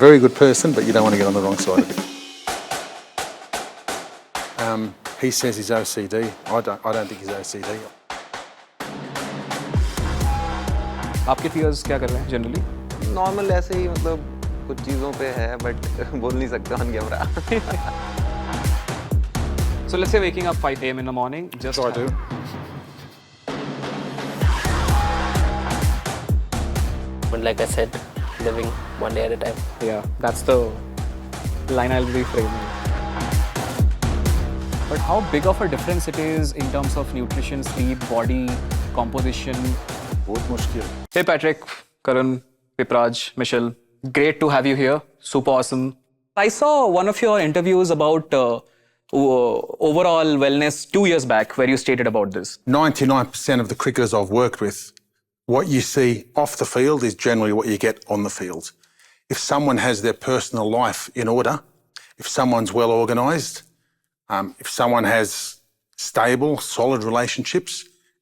very good person, but you don't want to get on the wrong side of it. He says he's OCD. I don't think he's OCD. आपके fears क्या कर रहे हैं generally? Normal ऐसे ही मतलब कुछ चीज़ों पे है but बोल नहीं सकते on camera. So let's say waking up 5 a.m. in the morning. Just So I do. But like I said, living one day at a time. Yeah, that's the line I'll be framing. But how big of a difference it is in terms of nutrition, sleep, body composition? बहुत मुश्किल. Hey Patrick, Karun, Vipraj, Michelle, great to have you here. Super awesome. I saw one of your interviews about overall wellness 2 years back where you stated about this. 99% of the cricketers I've worked with, what you see off the field is generally what you get on the field. If someone has their personal life in order, if someone's well organised, if someone has stable, solid relationships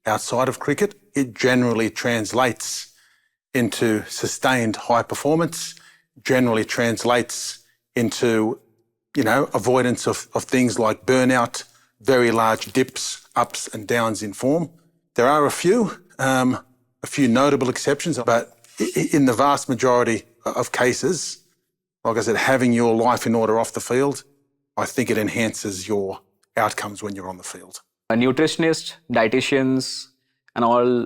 outside of cricket, it generally translates into sustained high performance, generally translates into, avoidance of things like burnout, very large dips, ups and downs in form. There are a few notable exceptions, but in the vast majority of cases, like I said, having your life in order off the field, I think it enhances your outcomes when you're on the field. A nutritionist, dietitians, and all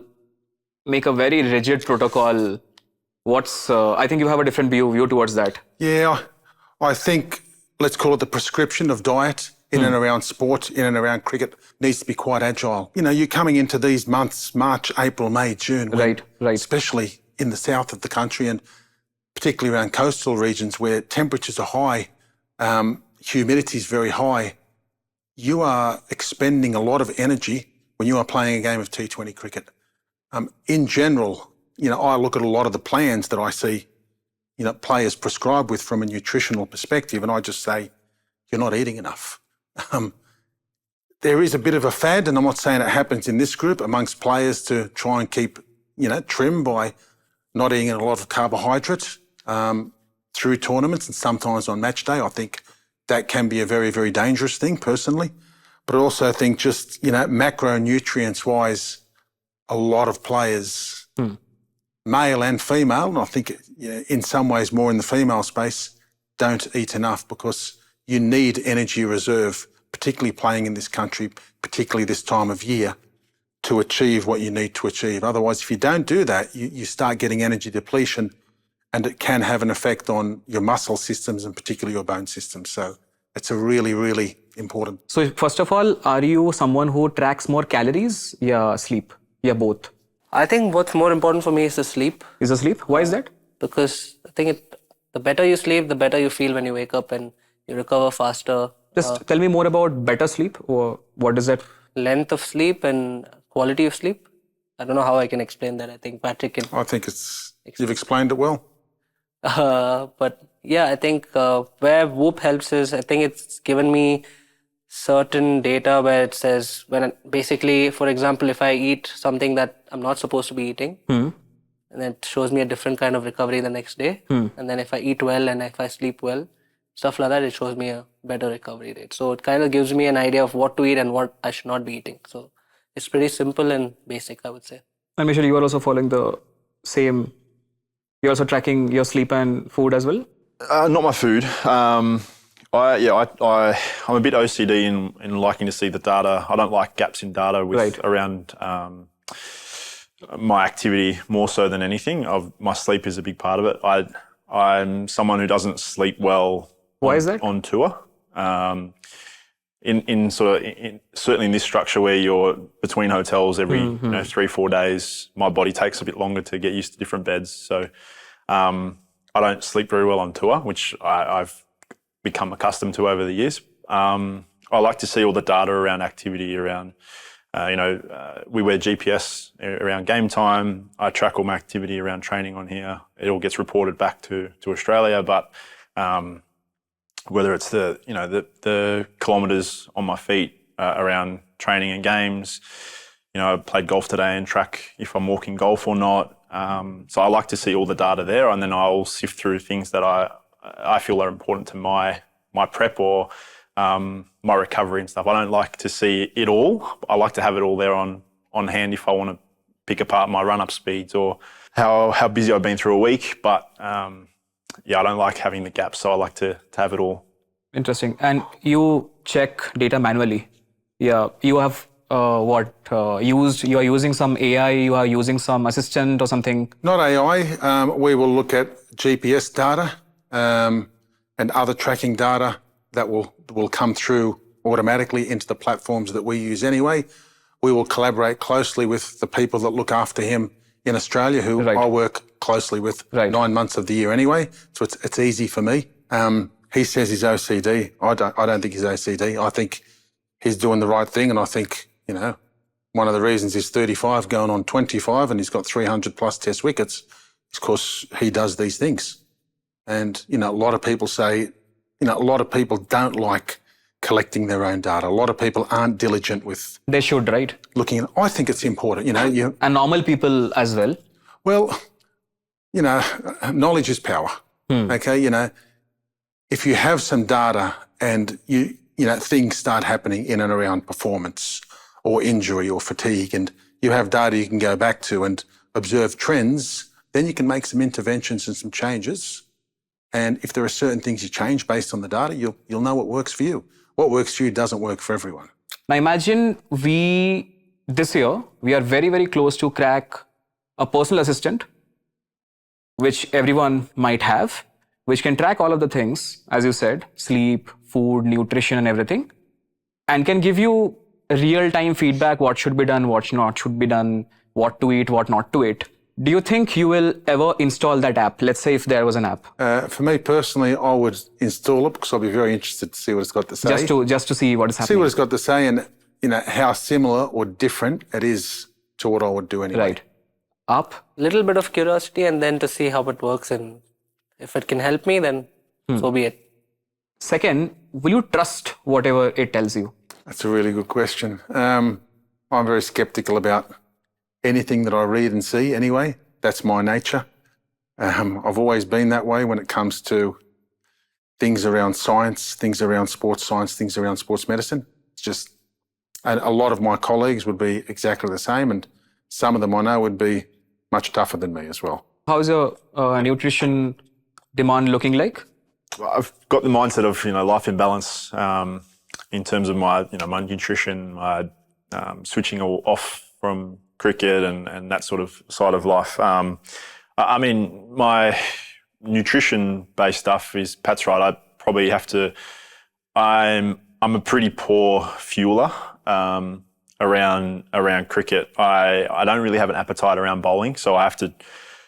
make a very rigid protocol. I think you have a different view towards that. Yeah, I think, let's call it the prescription of diet in and around sport, in and around cricket, needs to be quite agile. You're coming into these months, March, April, May, June. Right. Especially in the south of the country and particularly around coastal regions where temperatures are high, humidity is very high. You are expending a lot of energy when you are playing a game of T20 cricket. In general, I look at a lot of the plans that I see, players prescribe with from a nutritional perspective, and I just say, you're not eating enough. There is a bit of a fad, and I'm not saying it happens in this group, amongst players to try and keep, trim by not eating a lot of carbohydrate through tournaments and sometimes on match day. I think that can be a very, very dangerous thing personally. But I also think just, macronutrients-wise, a lot of players, male and female, and I think in some ways more in the female space, don't eat enough because you need energy reserve, particularly playing in this country, particularly this time of year, to achieve what you need to achieve. Otherwise, if you don't do that, you start getting energy depletion, and it can have an effect on your muscle systems and particularly your bone systems. So it's a really, really important. So first of all, are you someone who tracks more calories or sleep? Yeah, both. I think what's more important for me is the sleep. Is the sleep? Why is that? Because I think the better you sleep, the better you feel when you wake up and you recover faster. Just tell me more about better sleep. Or what is that? Length of sleep and quality of sleep. I don't know how I can explain that. I think Patrick can. I think you've explained it well. But yeah, I think where Whoop helps is, I think it's given me certain data where it says basically, for example, if I eat something that I'm not supposed to be eating, and it shows me a different kind of recovery the next day. And then if I eat well and if I sleep well, stuff like that, it shows me a better recovery rate. So it kind of gives me an idea of what to eat and what I should not be eating. So it's pretty simple and basic, I would say. And Michelle, you are also following the same. You're also tracking your sleep and food as well? Not my food. I'm a bit OCD in liking to see the data. I don't like gaps in data around my activity more so than anything. My sleep is a big part of it. I'm someone who doesn't sleep well. Why is that? On tour. Certainly in this structure where you're between hotels every 3-4 days, my body takes a bit longer to get used to different beds. So I don't sleep very well on tour, which I've become accustomed to over the years. I like to see all the data around activity, around, we wear GPS around game time. I track all my activity around training on here. It all gets reported back to Australia, but whether it's the kilometres on my feet around training and games, I played golf today and track if I'm walking golf or not. So I like to see all the data there, and then I'll sift through things that I feel are important to my prep or my recovery and stuff. I don't like to see it all. I like to have it all there on hand if I want to pick apart my run-up speeds or how busy I've been through a week. But yeah, I don't like having the gaps, so I like to have it all. Interesting. And you check data manually. Yeah, you have you are using some AI, you are using some assistant or something? Not AI. We will look at GPS data and other tracking data that will come through automatically into the platforms that we use anyway. We will collaborate closely with the people that look after him in Australia, who I work closely with 9 months of the year anyway. So it's easy for me. He says he's OCD. I don't think he's OCD. I think he's doing the right thing, and I think, you know, one of the reasons he's 35 going on 25 and he's got 300 plus test wickets is because he does these things. And, you know, a lot of people say, you know, a lot of people don't like collecting their own data. A lot of people aren't diligent with... They should, right? Looking at... I think it's important, you know. And normal people as well? Well, you know, knowledge is power, okay? You know, if you have some data and, you know, things start happening in and around performance or injury or fatigue, and you have data you can go back to and observe trends, then you can make some interventions and some changes. And if there are certain things you change based on the data, you'll know what works for you. What works for you doesn't work for everyone. Now imagine this year, we are very, very close to crack a personal assistant, which everyone might have, which can track all of the things, as you said, sleep, food, nutrition and everything, and can give you real-time feedback, what should be done, what not should be done, what to eat, what not to eat. Do you think you will ever install that app? Let's say if there was an app. For me personally, I would install it because I'll be very interested to see what it's got to say. Just to see what is happening. See what it's got to say and, you know, how similar or different it is to what I would do anyway. Right. App? Little bit of curiosity and then to see how it works, and if it can help me, then so be it. Second, will you trust whatever it tells you? That's a really good question. I'm very skeptical about anything that I read and see anyway. That's my nature. I've always been that way when it comes to things around science, things around sports science, things around sports medicine. It's just, and a lot of my colleagues would be exactly the same, and some of them I know would be much tougher than me as well. How's your nutrition demand looking like? I've got the mindset of, you know, life in balance in terms of my, you know, my nutrition, my switching off from cricket and that sort of side of life. I mean, my nutrition-based stuff is, Pat's right, I probably have to, I'm a pretty poor fueler around cricket. I don't really have an appetite around bowling, so I have to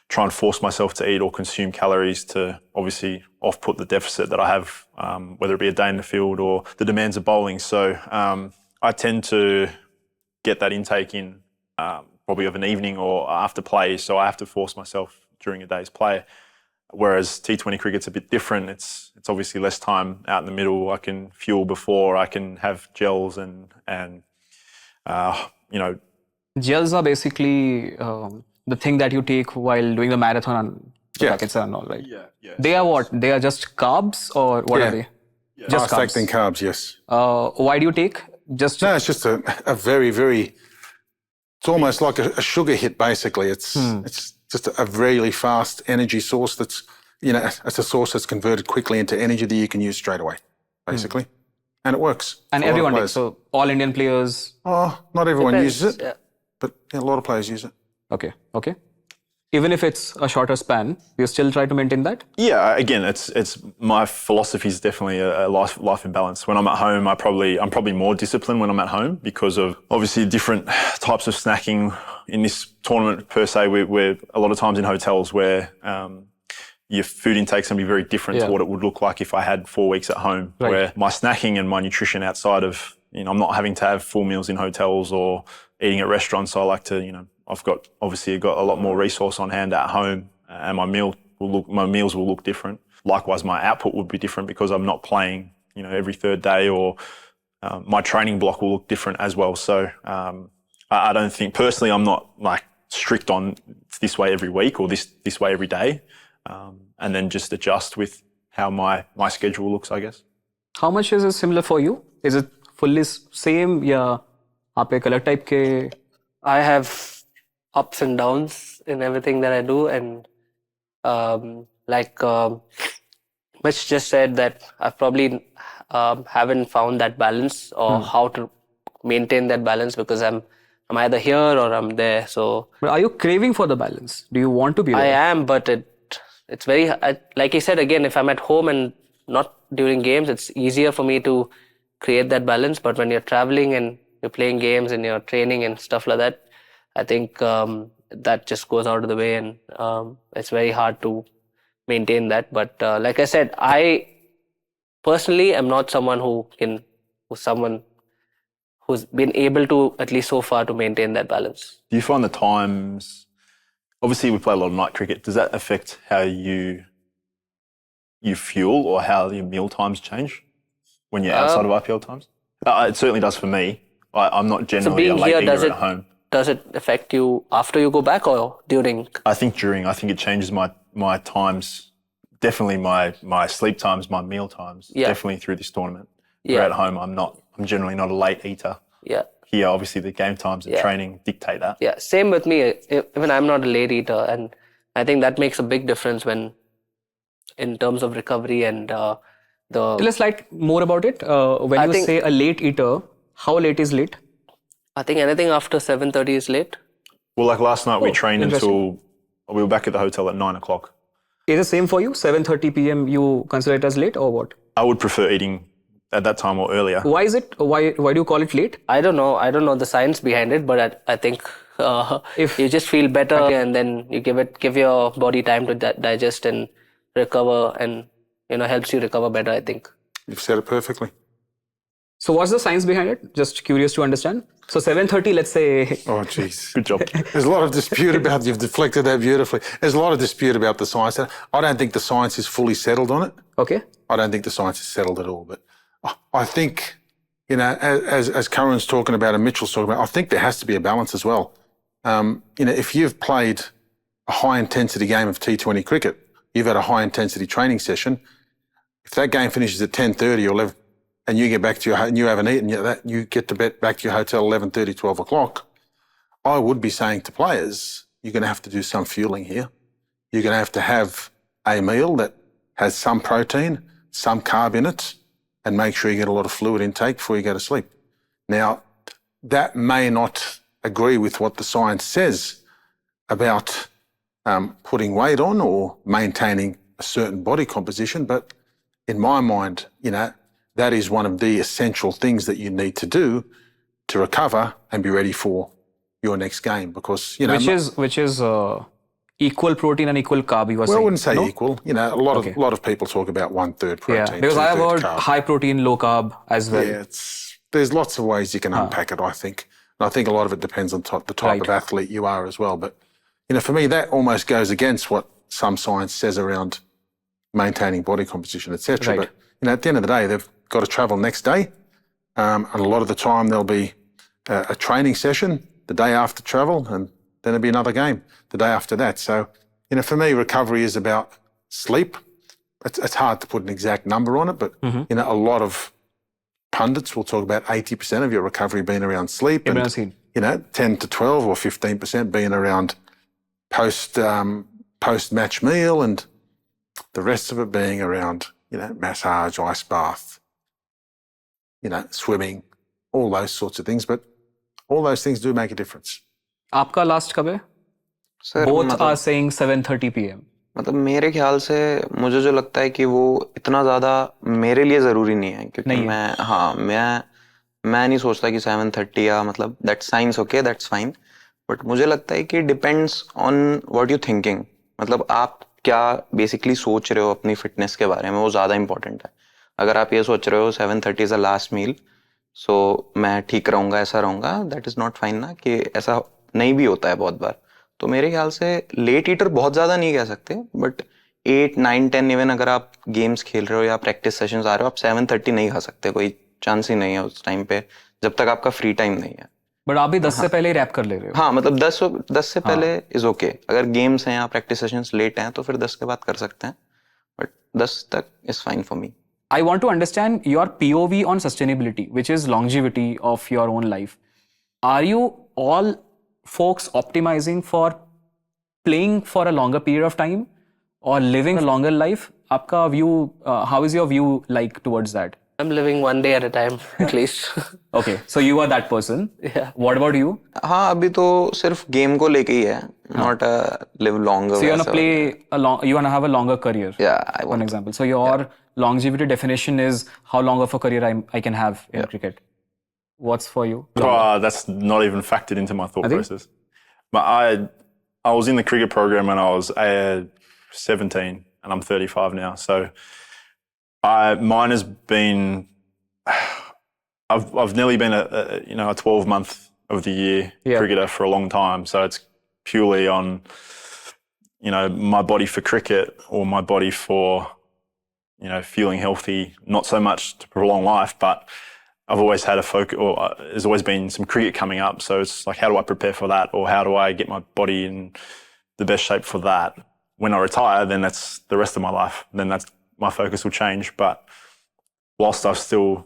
try and force myself to eat or consume calories to obviously off-put the deficit that I have, whether it be a day in the field or the demands of bowling. So I tend to get that intake in probably of an evening or after play, so I have to force myself during a day's play. Whereas T20 cricket's a bit different. It's obviously less time out in the middle. I can fuel before, I can have gels and you know. Gels are basically the thing that you take while doing the marathon packets and all, right? Yeah. They are what? They are just carbs or what are they? Yeah. Just carbs. Than carbs, yes. Why do you take? No, it's just a very, very, it's almost like a sugar hit basically. It's just a really fast energy source that's, you know, it's a source that's converted quickly into energy that you can use straight away, basically. And it works. And everyone takes, so all Indian players? Oh, not everyone Depends, uses it, yeah. but a lot of players use it. Okay. Even if it's a shorter span, you still try to maintain that? Yeah, again, it's my philosophy is definitely a life in balance. When I'm at home, I'm probably more disciplined when I'm at home because of obviously different types of snacking in this tournament per se. We're a lot of times in hotels where your food intake's going to be very different to what it would look like if I had 4 weeks at home, where my snacking and my nutrition outside of, you know, I'm not having to have full meals in hotels or eating at restaurants. So I like to, you know, I've got a lot more resource on hand at home, and my meals will look different. Likewise, my output would be different because I'm not playing, you know, every third day, or my training block will look different as well. So I don't think, personally, I'm not like strict on this way every week or this way every day, and then just adjust with how my schedule looks, I guess. How much is it similar for you? Is it fully same या आप एक अलग type के? I have ups and downs in everything that I do, and like Mitch just said that I probably haven't found that balance or how to maintain that balance, because I'm either here or I'm there. So But are you craving for the balance? Do you want to be I there? am, but it's very like I said again. If I'm at home and not during games, it's easier for me to create that balance. But when you're traveling and you're playing games and you're training and stuff like that, I think that just goes out of the way, and it's very hard to maintain that. But like I said, I personally am not someone who's been able to, at least so far, to maintain that balance. Do you find the times? Obviously, we play a lot of night cricket. Does that affect how you fuel or how your meal times change when you're outside of IPL times? It certainly does for me. I'm not generally being a late here, eater at home. Does it affect you after you go back or during? I think during. I think it changes my times. Definitely my sleep times, my meal times. Yeah. Definitely through this tournament. Yeah. Where at home, I'm generally not a late eater. Yeah. Here, obviously, the game times and Yeah. training dictate that. Yeah, same with me. Even I'm not a late eater, and I think that makes a big difference in terms of recovery and Tell us like more about it. When I you think- say a late eater, how late is late? I think anything after 7:30 is late. Well, like last night, we trained interesting. until we were back at the hotel at 9 o'clock. Is it same for you? 7:30 p.m. you consider it as late or what? I would prefer eating at that time or earlier. Why is it? Why do you call it late? I don't know the science behind it, but I think If- you just feel better, and then you give your body time to digest and recover, and helps you recover better, I think. You've said it perfectly. So what's the science behind it? Just curious to understand. So 7:30, let's say. Oh, jeez. Good job. There's a lot of dispute about, you've deflected that beautifully. There's a lot of dispute about the science. I don't think the science is fully settled on it. Okay. I don't think the science is settled at all. But I think, as Karun's talking about and Mitchell's talking about, I think there has to be a balance as well. If you've played a high-intensity game of T20 cricket, you've had a high-intensity training session, if that game finishes at 10:30 or 11, and you get back to and you haven't eaten yet, you get to back to your hotel 11:30, 12 o'clock, I would be saying to players, you're going to have to do some fueling here. You're going to have a meal that has some protein, some carb in it, and make sure you get a lot of fluid intake before you go to sleep. Now, that may not agree with what the science says about putting weight on or maintaining a certain body composition, but in my mind, that is one of the essential things that you need to do to recover and be ready for your next game, because Which is equal protein and equal carb. You were well, I saying. wouldn't say no? equal. A lot of people talk about 1/3 protein. Yeah, because I have 2/3 heard carb. high protein, low carb as well. Yeah, there's lots of ways you can unpack it, I think. And I think a lot of it depends on the type of athlete you are as well. But, for me, that almost goes against what some science says around maintaining body composition, etc. Right. But, at the end of the day, they've got to travel next day. And a lot of the time there'll be a training session the day after travel, and then there'll be another game the day after that. So, for me, recovery is about sleep. It's hard to put an exact number on it, but, a lot of pundits will talk about 80% of your recovery being around sleep, and, 10 to 12 or 15% being around post-match meal, and the rest of it being around, massage, ice bath, swimming, all those sorts of things. But all those things do make a difference. आपका last कब है? Sir Both are saying 7:30 p.m. मतलब मेरे ख्याल से मुझे जो लगता है कि वो इतना ज़्यादा मेरे लिए ज़रूरी नहीं है, क्योंकि मैं नहीं सोचता कि 7:30 या मतलब that's science, okay, that's fine, but मुझे लगता है कि depends on what you thinking. मतलब आप क्या बेसिकली सोच रहे हो अपनी फिटनेस के बारे में, वो ज़्यादा इंपॉर्टेंट है. अगर आप ये सोच रहे हो 7:30 इज़ अ लास्ट मील, सो मैं ठीक रहूँगा, ऐसा रहूँगा, दैट इज़ नॉट फाइन ना, कि ऐसा नहीं भी होता है बहुत बार. तो मेरे ख्याल से लेट ईटर बहुत ज़्यादा नहीं कह सकते, बट 8, 9, 10 इवन अगर आप गेम्स खेल रहे हो या प्रैक्टिस सेशंस आ रहे हो, आप 7:30 नहीं खा सकते, कोई चांस ही नहीं है उस टाइम पे, जब तक आपका फ्री टाइम नहीं है. बट आप भी 10 से पहले ही रैप कर ले रहे हो. हाँ, मतलब 10 से पहले इज ओके. अगर गेम्स हैं या प्रैक्टिस सेशंस लेट हैं तो फिर 10 के बाद कर सकते हैं, But 10 tak is fine for me. I want to understand your POV on sustainability, which is longevity of your own life. Are you all folks optimizing for playing for a longer period of time or living a longer life? Aapka view, how is your view like towards that? I'm living one day at a time, at least. Okay, so you are that person. Yeah. What about you? हाँ अभी तो सिर्फ game को लेके ही है, not a live longer. So you want to वैसा play you want to have a longer career. Yeah, I For want. example, so your longevity definition is how long of a career I can have in cricket. What's for you? That's not even factored into my thought I think- process. But I was in the cricket program when I was 17 and I'm 35 now. So mine has been, I've nearly been a 12-month of the year cricketer for a long time. So it's purely on, my body for cricket or my body for, feeling healthy, not so much to prolong life, but I've always had a focus, or there's always been some cricket coming up. So it's like, how do I prepare for that? Or how do I get my body in the best shape for that? When I retire, then that's the rest of my life. Then my focus will change. But whilst I'm still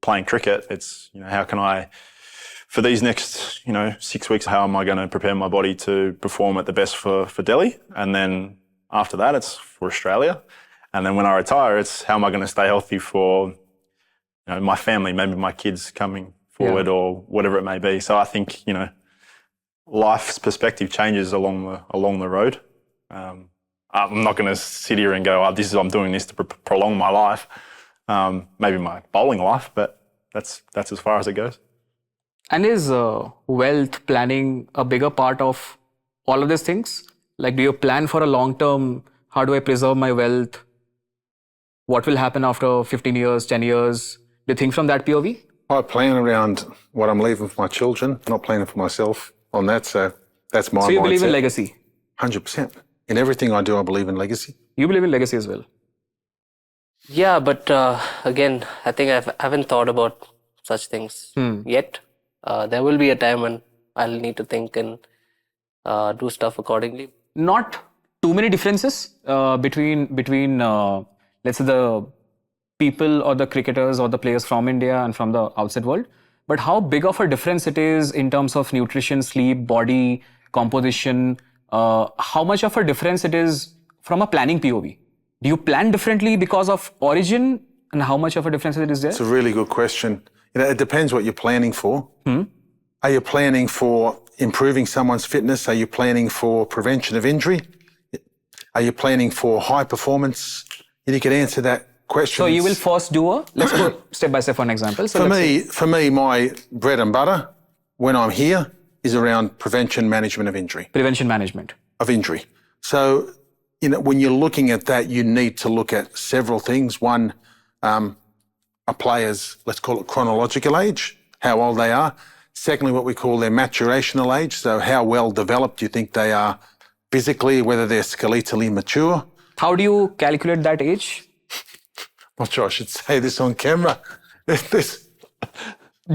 playing cricket, it's, how can I, for these next, 6 weeks, how am I going to prepare my body to perform at the best for Delhi? And then after that, it's for Australia. And then when I retire, it's how am I going to stay healthy for, my family, maybe my kids coming forward or whatever it may be. So I think, life's perspective changes along the road. I'm not going to sit here and go, I'm doing this to prolong my life. Maybe my bowling life, but that's as far as it goes. And is wealth planning a bigger part of all of these things? Like, do you plan for a long term? How do I preserve my wealth? What will happen after 15 years, 10 years? Do you think from that POV? I plan around what I'm leaving for my children, not planning for myself on that. So that's my mindset. So you believe in legacy? 100%. In everything I do, I believe in legacy. You believe in legacy as well? Yeah, but again, I think I haven't thought about such things yet. There will be a time when I'll need to think and do stuff accordingly. Not too many differences between let's say the people or the cricketers or the players from India and from the outside world, but how big of a difference it is in terms of nutrition, sleep, body composition, how much of a difference it is from a planning POV? Do you plan differently because of origin, and how much of a difference it is there? It's a really good question. It depends what you're planning for. Are you planning for improving someone's fitness? Are you planning for prevention of injury? Are you planning for high performance? You can answer that question. So you will first do let's go step by step for an example. So for me, my bread and butter when I'm here is around prevention management of injury. Prevention management. Of injury. So, when you're looking at that, you need to look at several things. One, a player's, let's call it chronological age, how old they are. Secondly, what we call their maturational age. So how well developed you think they are physically, whether they're skeletally mature. How do you calculate that age? Not sure I should say this on camera.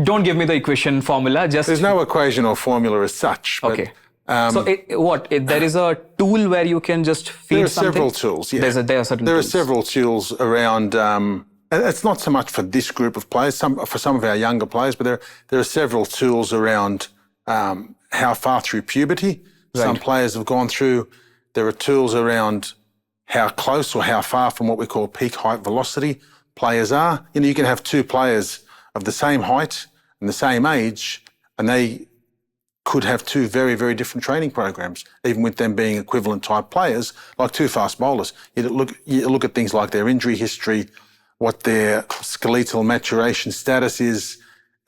Don't give me the equation formula. There's no equation or formula as such. Okay. So there is a tool where you can just feed there are something? Several tools, yeah. There are certain There tools. are several tools around, it's not so much for this group of players, for some of our younger players, but there are several tools around how far through puberty some players have gone through. There are tools around how close or how far from what we call peak height velocity players are. You can have two players of the same height and the same age, and they could have two very, very different training programs, even with them being equivalent type players, like two fast bowlers. You look at things like their injury history, what their skeletal maturation status is,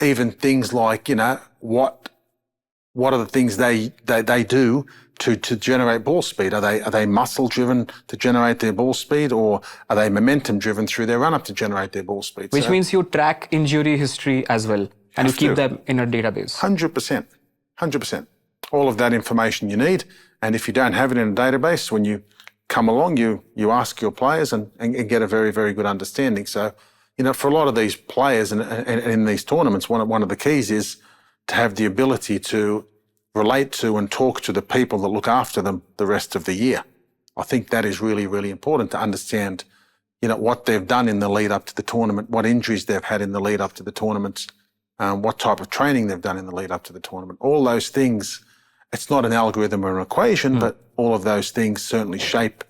even things like, what are the things they do to generate ball speed? Are they muscle driven to generate their ball speed, or are they momentum driven through their run up to generate their ball speed? Which means you track injury history as well, and you keep them in a database. 100%. 100%. All of that information you need. And if you don't have it in a database, when you come along, you ask your players and get a very, very good understanding. So, for a lot of these players and in these tournaments, one of the keys is to have the ability to relate to and talk to the people that look after them the rest of the year. I think that is really, really important to understand, what they've done in the lead up to the tournament, what injuries they've had in the lead up to the tournament, what type of training they've done in the lead up to the tournament. All those things, it's not an algorithm or an equation, but all of those things certainly shape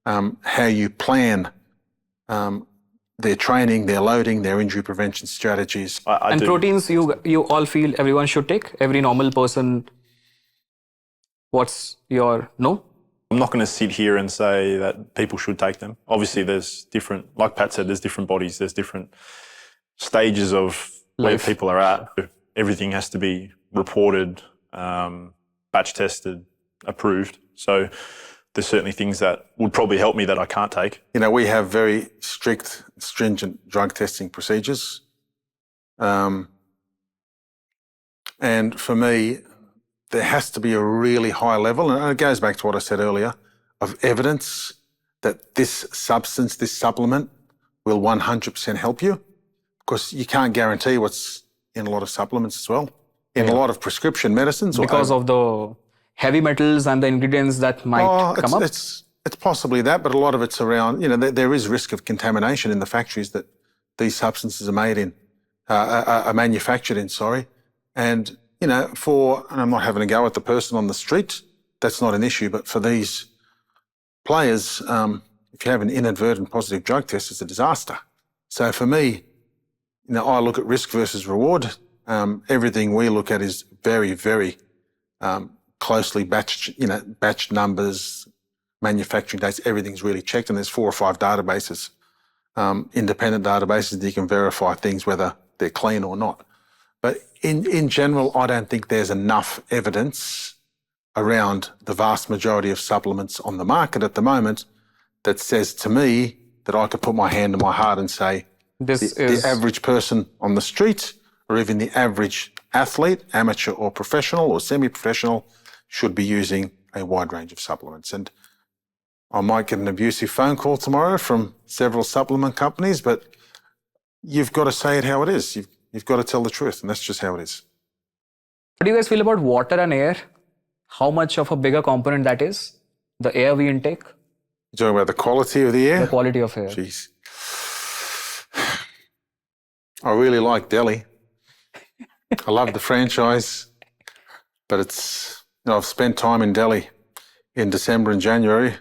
how you plan their training, their loading, their injury prevention strategies. I And do. proteins, you all feel everyone should take? Every normal person? What's your no? I'm not going to sit here and say that people should take them. Obviously, there's different, like Pat said, there's different bodies, there's different stages of where Life. people are at. Everything has to be reported, batch tested, approved. So there's certainly things that would probably help me that I can't take. We have very strict, stringent drug testing procedures. And for me, there has to be a really high level, and it goes back to what I said earlier, of evidence that this substance, this supplement, will 100% help you. Of course, you can't guarantee what's in a lot of supplements as well. In a lot of prescription medicines. Because of the heavy metals and the ingredients that might come up? It's possibly that, but a lot of it's around, there is risk of contamination in the factories that these substances are made in, are manufactured in, And, and I'm not having a go at the person on the street, that's not an issue, but for these players, if you have an inadvertent positive drug test, it's a disaster. So for me, I look at risk versus reward. Everything we look at is very, very closely batched numbers, manufacturing dates, everything's really checked, and there's 4 or 5 databases, independent databases that you can verify things whether they're clean or not. But in general, I don't think there's enough evidence around the vast majority of supplements on the market at the moment that says to me that I could put my hand on my heart and say the average person on the street, or even the average athlete, amateur or professional or semi-professional, should be using a wide range of supplements. And I might get an abusive phone call tomorrow from several supplement companies, but you've got to say it how it is. You've got to tell the truth, and that's just how it is. What do you guys feel about water and air? How much of a bigger component that is? The air we intake? You're talking about the quality of the air? The quality of air. Jeez. I really like Delhi. I love the franchise, but I've spent time in Delhi in December and January.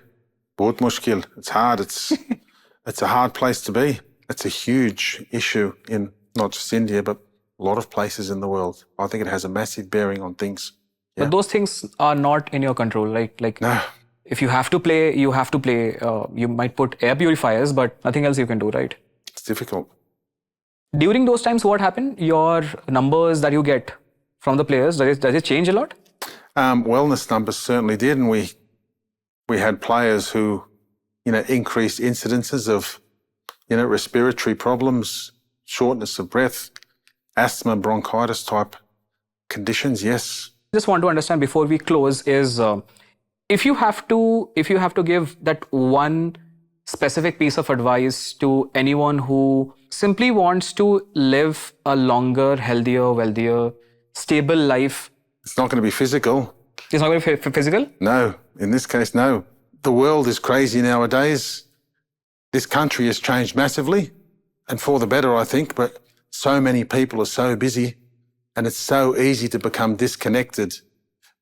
Bahut mushkil. It's hard. It's a hard place to be. It's a huge issue in not just India, but a lot of places in the world. I think it has a massive bearing on things. Yeah. But those things are not in your control, right? Like, No. if you have to play, you have to play. You might put air purifiers, but nothing else you can do, right? It's difficult. During those times, what happened? Your numbers that you get from the players, does it change a lot? Wellness numbers certainly did, and we had players who, increased incidences of, respiratory problems, shortness of breath, asthma, bronchitis type conditions. Yes. Just want to understand before we close is if you have to give that one specific piece of advice to anyone who simply wants to live a longer, healthier, wealthier, stable life. It's not going to be physical. It's not going to be physical? No. In this case, no. The world is crazy nowadays. This country has changed massively, and for the better, I think, but so many people are so busy, and it's so easy to become disconnected.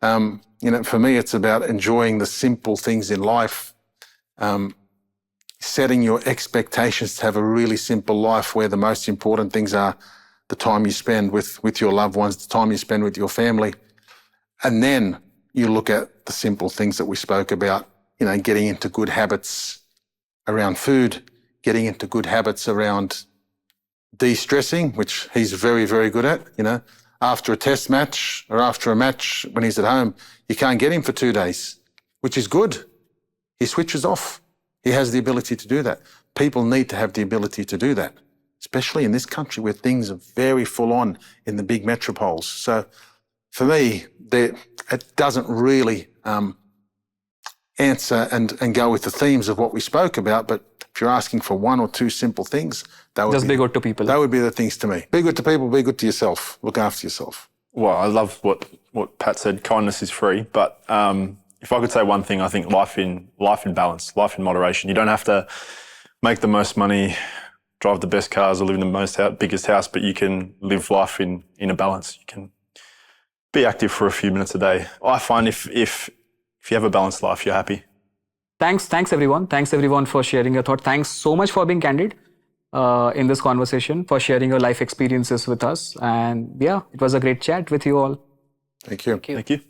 For me, it's about enjoying the simple things in life, setting your expectations to have a really simple life where the most important things are the time you spend with your loved ones, the time you spend with your family. And then you look at the simple things that we spoke about, getting into good habits around food, getting into good habits around de-stressing, which he's very, very good at, After a test match or after a match when he's at home, you can't get him for 2 days, which is good. He switches off. He has the ability to do that. People need to have the ability to do that, especially in this country where things are very full on in the big metropoles. So for me, it doesn't really answer and go with the themes of what we spoke about, but if you're asking for 1 or 2 simple things, Just be good to people. That would be the things to me. Be good to people, be good to yourself, look after yourself. Well, I love what Pat said, kindness is free, but if I could say one thing, I think life in balance, life in moderation. You don't have to make the most money, drive the best cars, or live in the biggest house, but you can live life in a balance. You can be active for a few minutes a day. I find if you have a balanced life, you're happy. Thanks everyone for sharing your thought. Thanks so much for being candid in this conversation, for sharing your life experiences with us. And yeah, it was a great chat with you all. Thank you. Thank you.